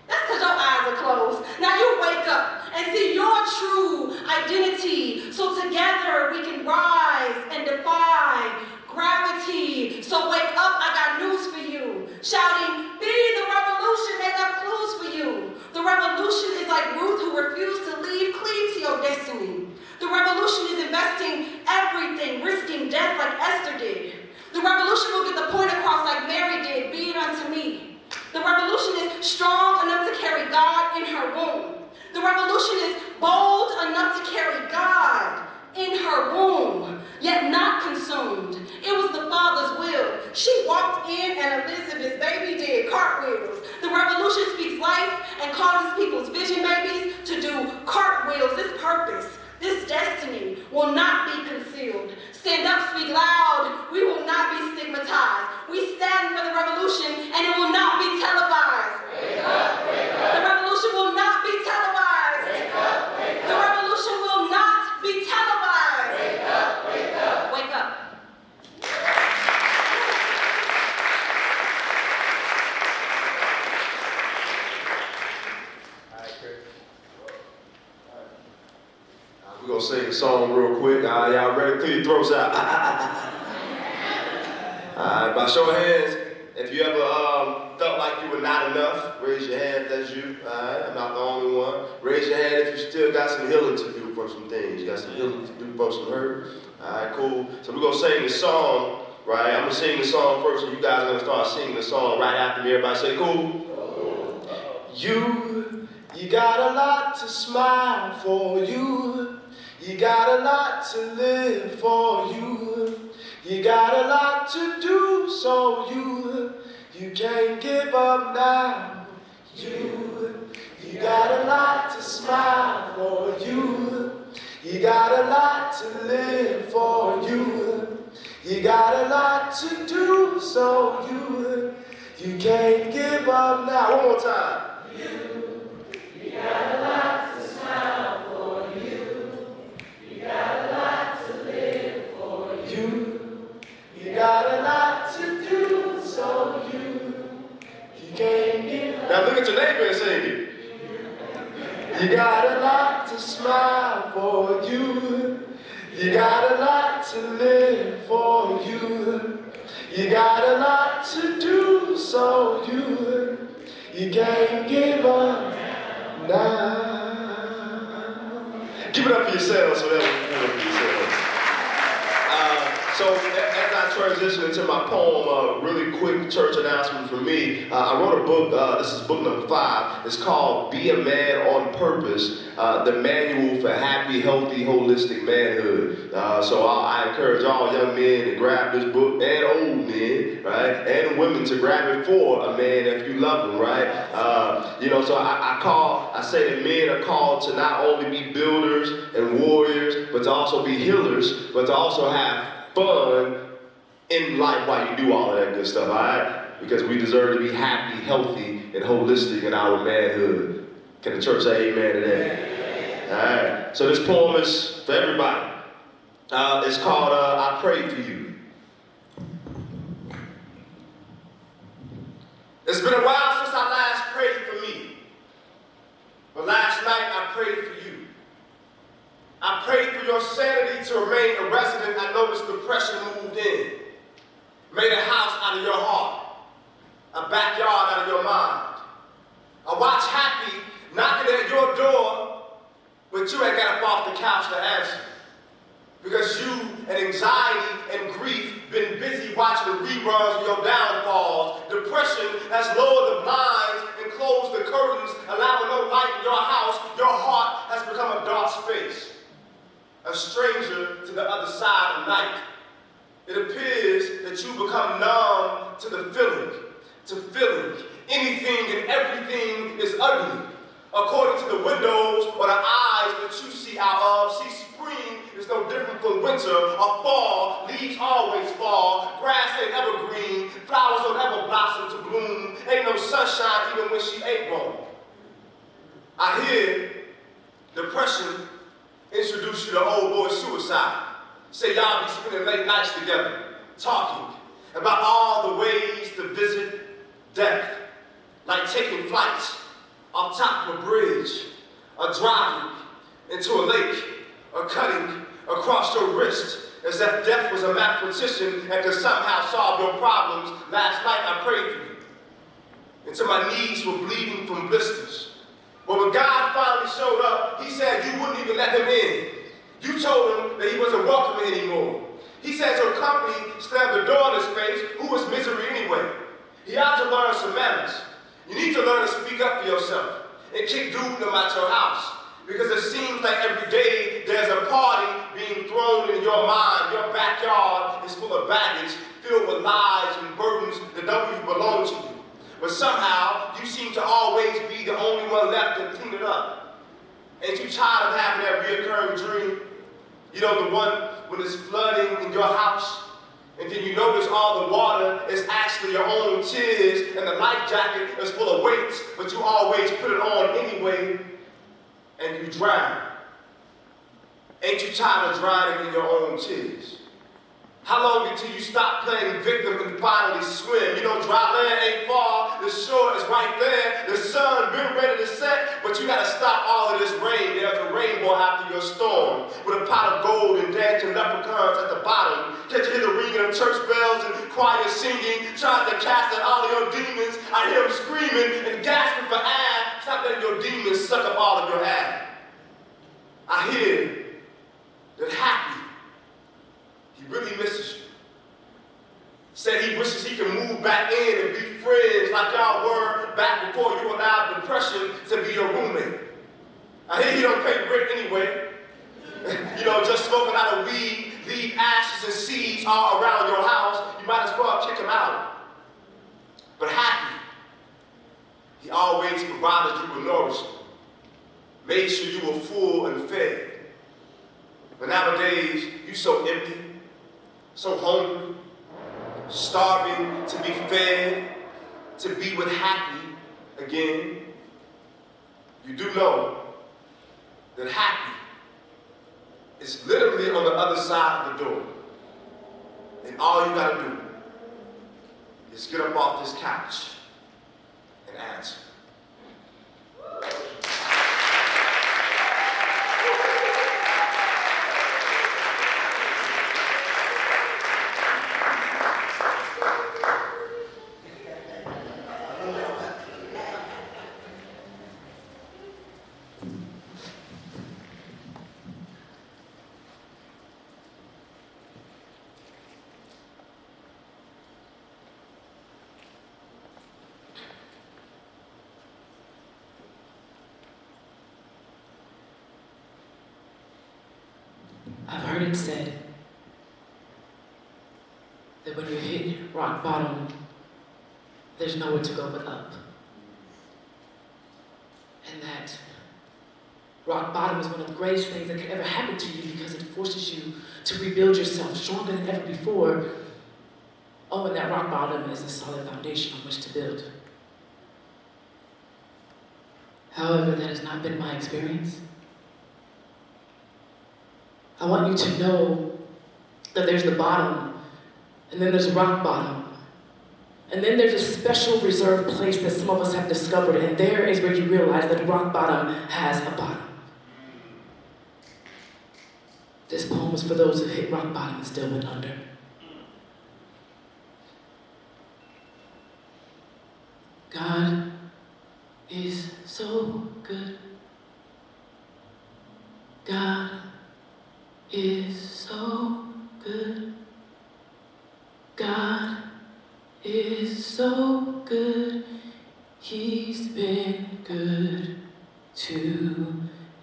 That's because your eyes are closed. Now you wake up and see your true identity. So together we can rise and defy gravity. So wake up, I got news for you. Shouting, be the revolution, they left clues for you. The revolution is like Ruth who refused to leave, cleave to your destiny. The revolution is investing everything, risking death like Esther did. The revolution will get the point across like Mary did, be it unto me. The revolution is strong enough to carry God in her womb. The revolution is bold enough to carry God in her womb, yet not consumed. It was the Father's will. She walked in and Elizabeth's baby did cartwheels. The revolution speaks life and causes people's vision babies to do cartwheels. This purpose, this destiny will not be concealed. Stand up, speak loud. We will not be stigmatized. We stand for the revolution and it will not be televised. Wake up, wake up. The revolution will not be televised. Wake up, wake The up. revolution will not be televised. Wake up, wake up. Wake up. All right, Chris. We're gonna sing a song real quick. Y'all ready? Clear your throats out. Alright, by show of hands, if you ever felt like you were not enough, raise your hand if that's you. Alright, I'm not the only one. Raise your hand if you still got some healing to do from some things. You got some healing to do from some hurt. Alright, cool. So we're gonna sing this song, right? I'm gonna sing the song first, and you guys are gonna start singing the song right after me. Everybody say cool. You got a lot to smile for you. You got a lot to live for you. You got a lot to do, so you can't give up now. You got a lot to smile for you. You got a lot to live for you. You got a lot to do, so you can't give up now. One more time. You got a lot to smile for you. You got a lot to live for you. You got a lot to do, so you can't give up. Now look at your neighbor and sing it. You got a lot to smile for you. You got a lot to live for you. You got a lot to do, so you can't give up now. Give it up for yourselves, so that was give it up for yourselves. So as I transition into my poem, really quick church announcement for me. I wrote a book, this is book number 5. It's called Be a Man on Purpose, the manual for happy, healthy, holistic manhood. So I encourage all young men to grab this book, and old men, right? And women to grab it for a man if you love him, right? So I say that men are called to not only be builders and warriors, but to also be healers, but to also have fun in life while you do all of that good stuff, all right? Because we deserve to be happy, healthy, and holistic in our manhood. Can the church say amen to that? All right. So this poem is for everybody. It's called I Prayed For You. It's been a while since I last prayed for me. But last night I prayed for you. I prayed for your sanity to remain a resident. I noticed depression moved in. Made a house out of your heart. A backyard out of your mind. I watched happy knocking at your door, but you ain't got up off the couch to answer. Because you and anxiety and grief been busy watching the reruns of your downfalls. Depression has lowered the blinds and closed the curtains, allowing no light in your house. Your heart has become a dark space. A stranger to the other side of night. It appears that you become numb to the feeling, anything and everything is ugly. According to the windows or the eyes that you see out of, see, spring is no different from winter or fall. Leaves always fall. Grass ain't ever green. Flowers don't ever blossom to bloom. Ain't no sunshine even when she ain't born. I hear depression introduce you to old boy suicide. Say y'all be spending late nights together, talking about all the ways to visit death, like taking flights off top of a bridge, or driving into a lake, or cutting across your wrist, as if death was a mathematician and could somehow solve your problems. Last night I prayed for you, until my knees were bleeding from blisters. But when God finally showed up, he said you wouldn't even let him in. You told him that he wasn't welcome anymore. He said your company slammed the door in his face. Who was misery anyway? He ought to learn some manners. You need to learn to speak up for yourself and kick dude them out your house. Because it seems like every day there's a party being thrown in your mind. Your backyard is full of baggage, filled with lies and burdens that don't even belong to you. But somehow, you seem to always be the only one left to clean it up. Ain't you tired of having that reoccurring dream? You know, the one when it's flooding in your house, and then you notice all the water is actually your own tears, and the life jacket is full of weights, but you always put it on anyway, and you drown. Ain't you tired of drowning in your own tears? How long until you stop playing victim and finally swim? You know, dry land ain't far, the shore is right there, the sun been ready to set, but you gotta stop all of this rain. There's a rainbow after your storm, with a pot of gold and dancing leprechauns at the bottom. Can't you hear the ringing of church bells and choir singing, trying to cast out all of your demons? I hear them screaming and gasping for air. Stop letting your demons suck up all of your air. I hear that Happy, he really misses you. Said he wishes he could move back in and be friends like y'all were back before you allowed depression to be your roommate. I hear he don't pay rent anyway. You know, just smoking out of weed, leave ashes and seeds all around your house. You might as well kick him out. But Happy, he always provided you with nourishment, made sure you were full and fed. But nowadays, you so empty, so hungry, starving to be fed, to be with Happy again. You do know that Happy is literally on the other side of the door. And all you gotta do is get up off this couch and answer. I've heard it said that when you hit rock bottom, there's nowhere to go but up. And that rock bottom is one of the greatest things that could ever happen to you because it forces you to rebuild yourself stronger than ever before. Oh, and that rock bottom is a solid foundation on which to build. However, that has not been my experience. I want you to know that there's the bottom, and then there's rock bottom. And then there's a special reserved place that some of us have discovered, and there is where you realize that rock bottom has a bottom. This poem is for those who hit rock bottom and still went under. God is so good. God is so good. God is so good. He's been good to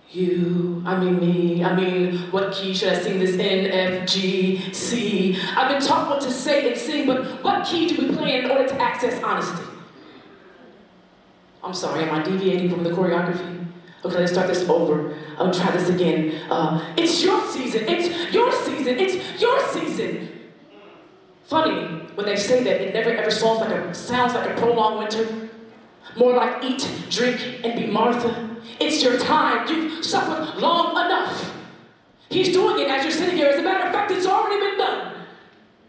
you. I mean me. What key should I sing this in? F, G, C. I've been taught what to say and sing, but what key do we play in order to access honesty? I'm sorry, am I deviating from the choreography? Okay, let's start this over. I'll try this again. It's your season. It's your season. It's your season. Funny, when they say that, it never ever sounds like a prolonged winter. More like eat, drink, and be Martha. It's your time. You've suffered long enough. He's doing it as you're sitting here. As a matter of fact, it's already been done.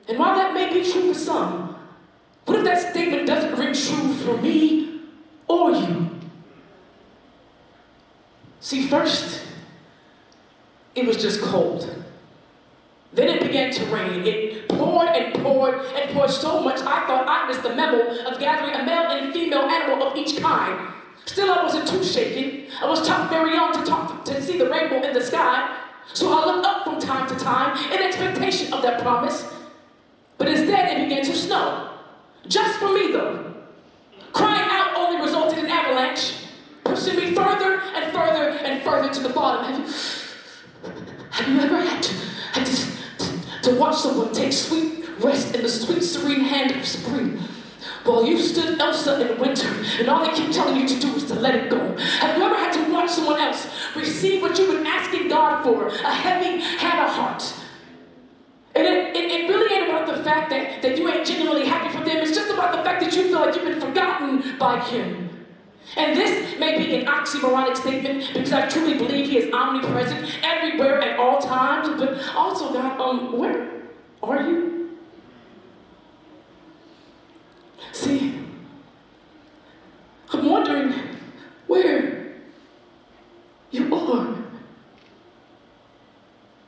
And while that may be true for some, what if that statement doesn't ring true for me or you? See, first, it was just cold. Then it began to rain. It poured and poured and poured so much I thought I missed the memo of gathering a male and female animal of each kind. Still, I wasn't too shaken. I was taught very young to see the rainbow in the sky. So I looked up from time to time in expectation of that promise. But instead, it began to snow. Just for me, though. Crying out only resulted in avalanche, pushing me further and further and further to the bottom. Have you ever had to watch someone take sweet rest in the sweet, serene hand of spring, while you stood Elsa in winter, and all they keep telling you to do is to let it go? Have you ever had to watch someone else receive what you've been asking God for, a heavy Hannah heart? And it really ain't about the fact that you ain't genuinely happy for them. It's just about the fact that you feel like you've been forgotten by Him. And this may be an oxymoronic statement because I truly believe He is omnipresent everywhere at all times. But also, God, are you? See, I'm wondering where you are.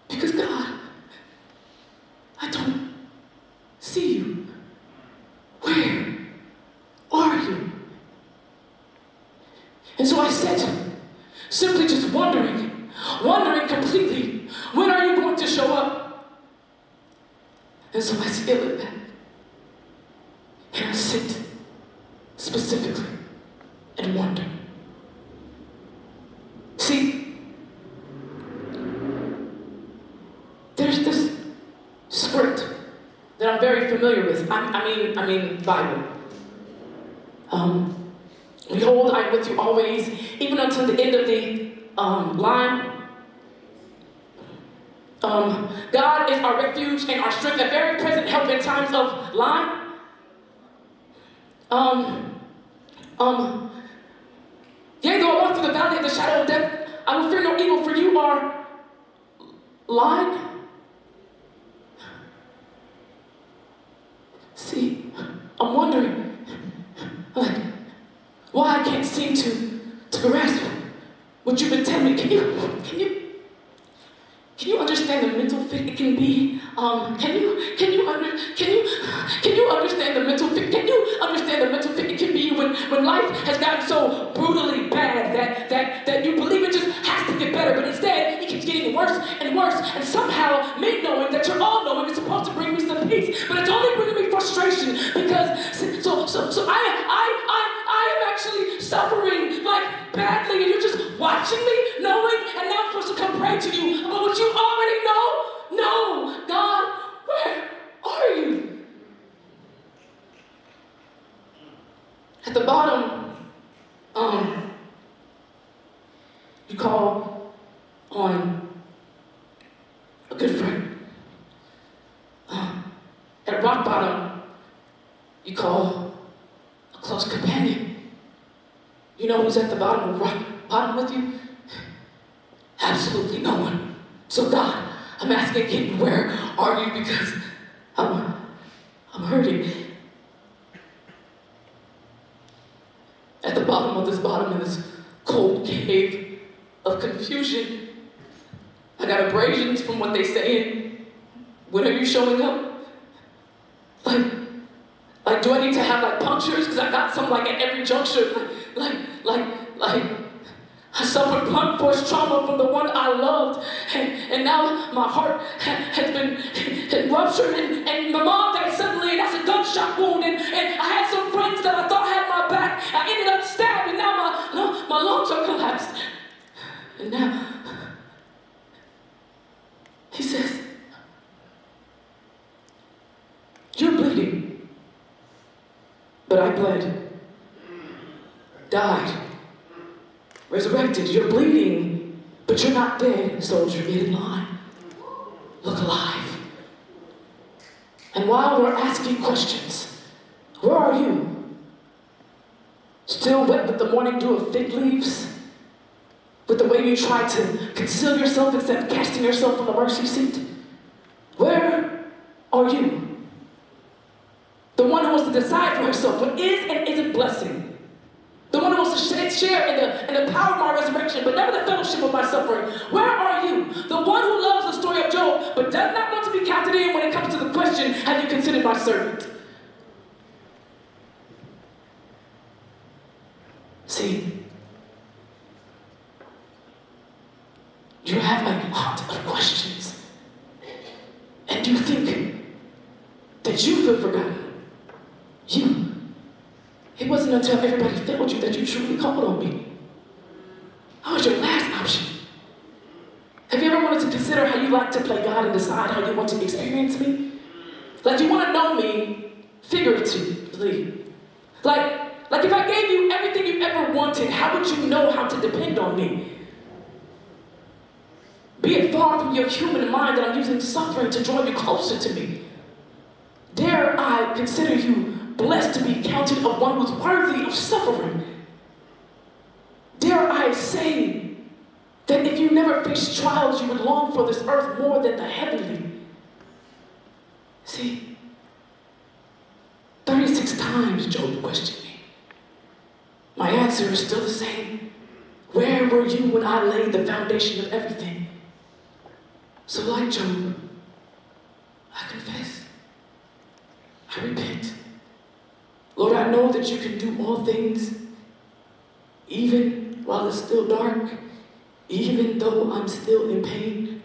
Because God, I don't see you. Where are you? And so I said, simply just wondering completely, when are you going to show up? And so I scale it back. And I sit specifically and wonder. See, there's this script that I'm very familiar with. I mean Bible. Behold, I'm with you always, even until the end of the line. God is our refuge and our strength, a very present help in times of line. Yea, though I walk through the valley of the shadow of death, I will fear no evil, for you are line. See, I'm wondering, like, why I can't seem to grasp what you've been telling me. Can you understand the mental fit it can be? Can you understand the mental fit? Can you understand the mental fit it can be when life has gotten so brutally bad that you believe it just has to get better, but instead it keeps getting worse and worse, and somehow me knowing that you're all knowing is supposed to bring me some peace, but it's only bringing me frustration because so I am actually suffering like badly, and you're just watching me, knowing, and now I'm supposed to come pray to you about what you already know? No, God, where are you? At the bottom, you call on a good friend. At rock bottom, you call a close companion. You know who's at the bottom of rock bottom with you? Absolutely no one. So God, I'm asking again, where are you? Because I'm hurting. At the bottom of this bottom in this cold cave of confusion, I got abrasions from what they saying. When are you showing up? Like, do I need to have like punctures? Because I got some like at every juncture. Like, I suffered blunt force trauma from the one I loved, and now my heart has been ruptured, and my mom died suddenly, and that's a gunshot wound, and I had some friends that I thought had my back. I ended up stabbed, and now my lungs are collapsed. And now, he says, you're bleeding, but I bled, died, resurrected. You're bleeding, but you're not dead, soldier. Get in line. Look alive. And while we're asking questions, where are you? Still wet with the morning dew of fig leaves? With the way you try to conceal yourself instead of casting yourself on the mercy seat? Where are you? The one who wants to decide for herself what is and isn't blessing. The one who wants to share in the power of my resurrection, but never the fellowship of my suffering. Where are you? The one who loves the story of Job, but does not want to be counted in when it comes to the question, have you considered my servant? See, you have a lot of questions, and you think that you feel forgotten. It wasn't until everybody failed you that you truly called on me. I was your last option. Have you ever wanted to consider how you like to play God and decide how you want to experience me? Like you want to know me figuratively. Like if I gave you everything you ever wanted, how would you know how to depend on me? Be it far from your human mind that I'm using suffering to draw you closer to me. Dare I consider you blessed to be counted of one who's worthy of suffering? Dare I say that if you never faced trials, you would long for this earth more than the heavenly? when Job questioned me. My answer is still the same. Where were you when I laid the foundation of everything? So like Job, I confess. I repent. Lord, I know that you can do all things, even while it's still dark, even though I'm still in pain.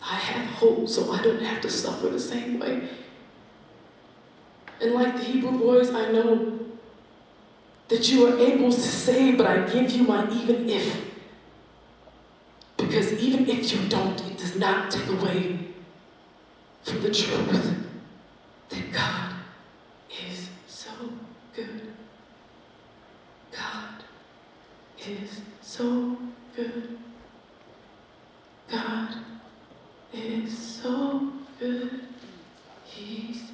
I have hope so I don't have to suffer the same way. And like the Hebrew boys, I know that you are able to save, but I give you my even if. Because even if you don't, it does not take away from the truth that God is so good. God is so good. God is so good. He's been.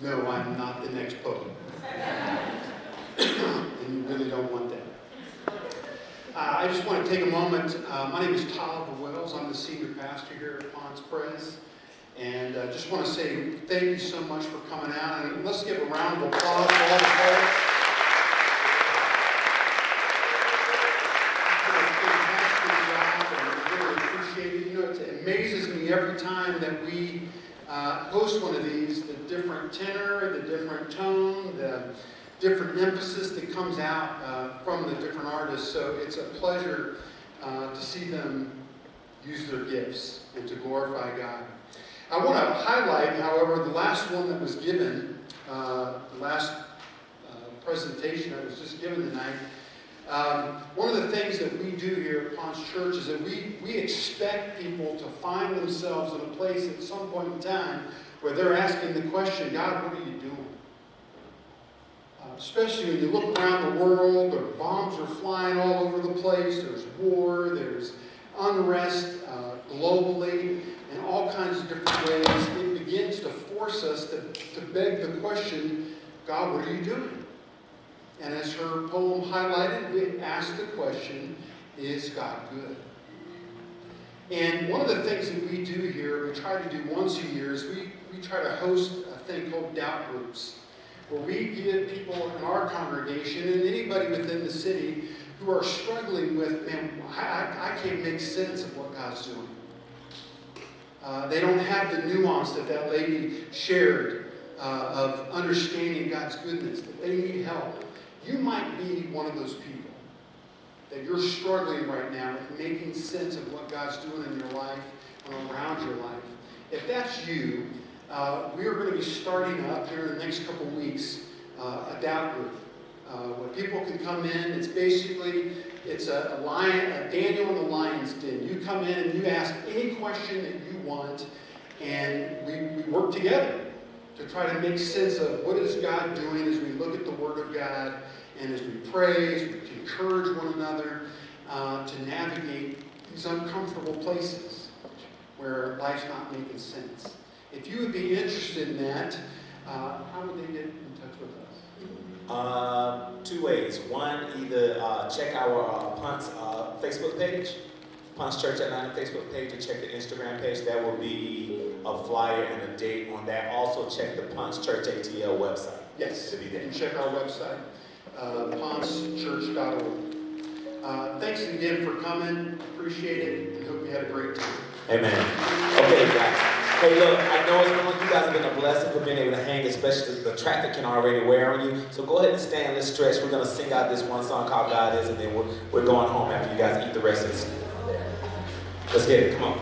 No, I'm not the next pope. And you really don't want that. I just want to take a moment. My name is Tolliver Wells. I'm the senior pastor here at Ponce Pres. And I just want to say thank you so much for coming out. And let's give a round of applause for all the folks. It amazes me every time that we host one of these, the different tenor, the different tone, the different emphasis that comes out from the different artists. So it's a pleasure to see them use their gifts and to glorify God. I want to highlight, however, the last one that was given, the last presentation that was just given tonight. One of the things that we do here at Ponce Church is that we expect people to find themselves in a place at some point in time where they're asking the question, God, what are you doing? Especially when you look around the world, or bombs are flying all over the place, there's war, there's unrest globally, in all kinds of different ways. It begins to force us to beg the question, God, what are you doing? And as her poem highlighted, we asked the question, is God good? And one of the things that we do here, we try to do once a year, is we try to host a thing called doubt groups, where we give people in our congregation and anybody within the city who are struggling with, man, I can't make sense of what God's doing. They don't have the nuance that lady shared of understanding God's goodness, that they need help. You might be one of those people that you're struggling right now with making sense of what God's doing in your life and around your life. If that's you, we are going to be starting up here in the next couple weeks a doubt group where people can come in. It's basically a Daniel in the lion's den. You come in and you ask any question that you want, and we work together to try to make sense of what is God doing as we look at the Word of God and as we pray, as we encourage one another to navigate these uncomfortable places where life's not making sense. If you would be interested in that, how would they get in touch with us? Two ways. One, either check our Ponce Facebook page, Ponce Church Atlanta Facebook page, or check the Instagram page. There will be a flyer and a date on that. Also check the Ponce Church ATL website. Yes, to be there. you can check our website, poncechurch.org. Thanks again for coming. Appreciate it, and hope you had a great time. Amen. Okay, guys. Hey, look, I know you guys have been a blessing for being able to hang, especially the traffic can already wear on you. So go ahead and stand. Let's stretch. We're going to sing out this one song called God Is, and then we're going home after you guys eat the rest of this. Let's get it. Come on.